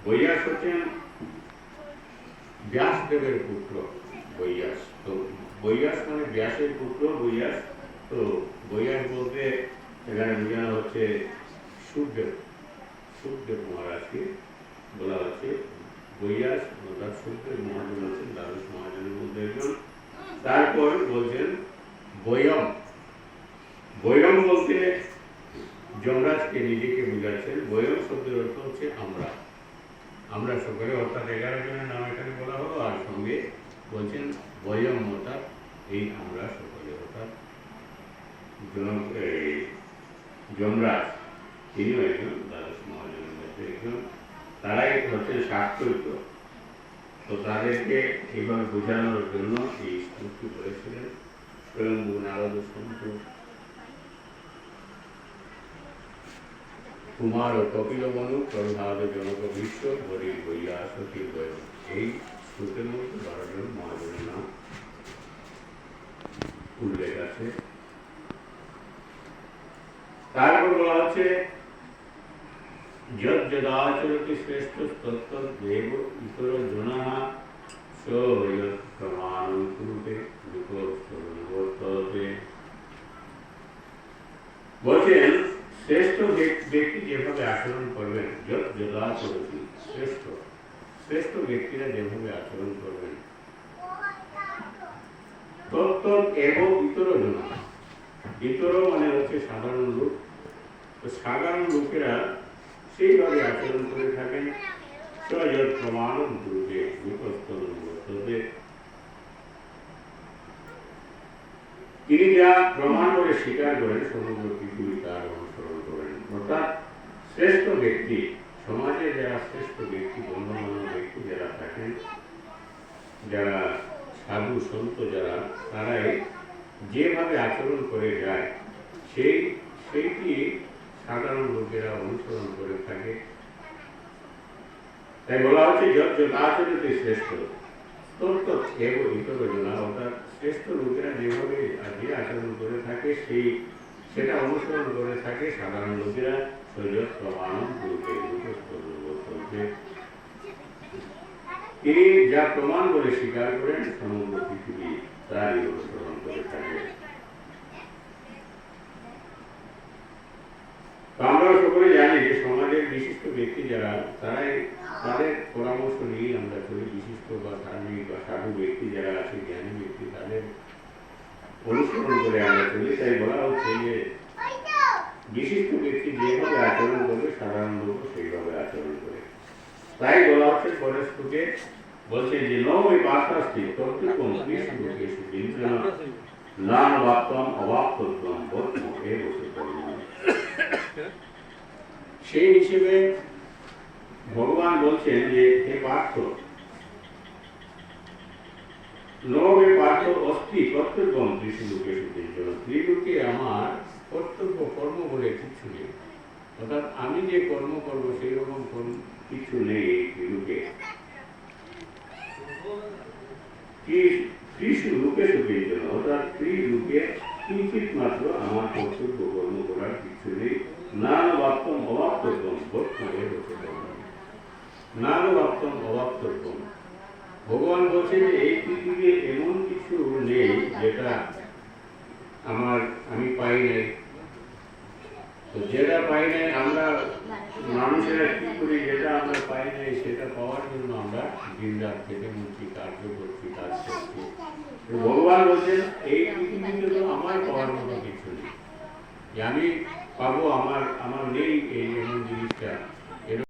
বৈয়াস হচ্ছেন ব্যাসদেবের পুত্র বৈয়াস। তো বৈয়াস মানে ব্যাসের পুত্র বৈয়াস। তো বৈয়াস বলতে এখানে বোঝানো হচ্ছে সূর্যদেব। সূর্যদেব মহারাজকে বলা হচ্ছে বৈয়াস, অর্থাৎ সূর্যদেব মহাজন হচ্ছেন দ্বাদশ মহাজনের মধ্যে একজন। তারপর বলছেন বয়ম। বয়ম বলতে যমরাজকে নিজেকে বোঝাচ্ছেন। বয়ম শব্দের অর্থ হচ্ছে আমরা। আমরা সকলে, অর্থাৎ 11 জনের নাম এখানে বলা হলো, আর সঙ্গে বলছেন বয়ম, অর্থাৎ এই আমরা সকলে, অর্থাৎ যমরাজ তিনিও একজন দ্বাদশ মহাজনের মধ্যে একজন। তারাই হচ্ছে শাস্ত্রজ্ঞ। তো তাদেরকে এইভাবে বোঝানোর জন্য এই স্তুতি বলেছিলেন স্বয়ংভূ নারদ সন্ত কুমার ও কপিল বনু প্রহ্লাদ জনক বিশ্ব হরি বৈয়াস বয়ম। এই শ্লোকের মধ্যে 12 জন মহাজনের নাম উল্লেখ আছে। তারপর বলা হচ্ছে যদ যদাচরতি শ্রেষ্ঠ তত্ত্বদেব ইতর জনঃ সয়ৎ প্রমাণং কুরুতে বিপস্তবর্ততে। বলছেন শ্রেষ্ঠ ব্যক্তি যেভাবে আচরণ করবেন, যদ যদাচরতি শ্রেষ্ঠ, শ্রেষ্ঠ ব্যক্তিরা যেভাবে আচরণ করবেন, তত্ত্ব এবং ইতর জনঃ। ইতর মানে হচ্ছে সাধারণ লোক। তো সাধারণ লোকেরা সেইভাবে আচরণ করে থাকেন। সযৎ প্রমাণং কুরুতে বিপস্তবর্ততে। তিনি যা প্রমাণ করে স্বীকার করেন সমগ্র পৃথিবী তার অনুসরণ করেন। অর্থাৎ শ্রেষ্ঠ ব্যক্তি, সমাজে যারা শ্রেষ্ঠ ব্যক্তি, গণ্যমান্য ব্যক্তি যারা থাকেন, যারা সাধু সন্ত যারা, তারাই যেভাবে আচরণ করে যায় সেইটি সাধারণ লোকেরা অনুসরণ করে থাকে। তাই বলা হচ্ছে যত আচরণে শ্রেষ্ঠ তত্ত্ব এবং ইতর জনা, অর্থাৎ শ্রেষ্ঠ লোকেরা যেভাবে যে আচরণ করে থাকে সেটা অনুসরণ করে থাকে সাধারণ লোকেরা। সযৎ প্রমাণং কুরুতে বিপস্তবর্ততে। তিনি যা প্রমাণ করে স্বীকার করেন সমগ্র পৃথিবী তারই অনুসরণ করে থাকে। আমরা সকলে জানি যে সমাজের বিশিষ্ট ব্যক্তি যারা, তারাই তাদের পরামর্শ নিয়ে আমরা চলি। বিশিষ্ট বা ধার্মিক বা সাধু ব্যক্তি যারা আছে, জ্ঞানী ব্যক্তি, তাদের অনুসরণ করে আমরা চলি। তাই বলা হচ্ছে যে বিশিষ্ট ব্যক্তি যেভাবে আচরণ করবে সাধারণ লোক সেইভাবে আচরণ করে। তাই বলা হচ্ছে পরের শ্লোকে বলছে যে নবৈ পাশাস্তি তত্ত্বকম কৃষ্ণকেষু কিঞ্চন নানবাপ্তম অবাপ্তত্বম বত্ম এব সুতরাং। সেই হিসেবে ভগবান বলছেন যে হে পার্থ, নবে পার্থ অস্থি কর্তব্যম ত্রিলোকেষু কিঞ্চন। ত্রিলোকে আমার কর্তব্য কর্ম বলে কিছু নেই। অর্থাৎ আমি যে কর্ম করবো সেই রকম কিছু নেই এই ত্রিলোকে। ত্রিলোকেষু কিঞ্চন, অর্থাৎ ত্রিলোকে কিঞ্চিত মাত্র আমার কর্তব্য কর্ম করার কিছু নেই। নানবাপ্তম অবাপ্তব্যম বত্ম এব সুতরাং। নানবাপ্তম অবাপ্তব্যম, ভগবান বলছেন যে এই পৃথিবীতে এমন কিছু নেই যেটা আমি পাই নাই। তো যেটা পাই নাই, আমরা মানুষেরা কি করি, যেটা আমরা পাই নাই সেটা পাওয়ার জন্য আমরা দিন রাত থেকে মুক্তি কার্য করছি, কাজ করছি। ভগবান বলছেন এই পৃথিবীতে তো আমার পাওয়ার মতো কিছু নেই, যে আমি পাবো, আমার নেই এই এমন জিনিসটা।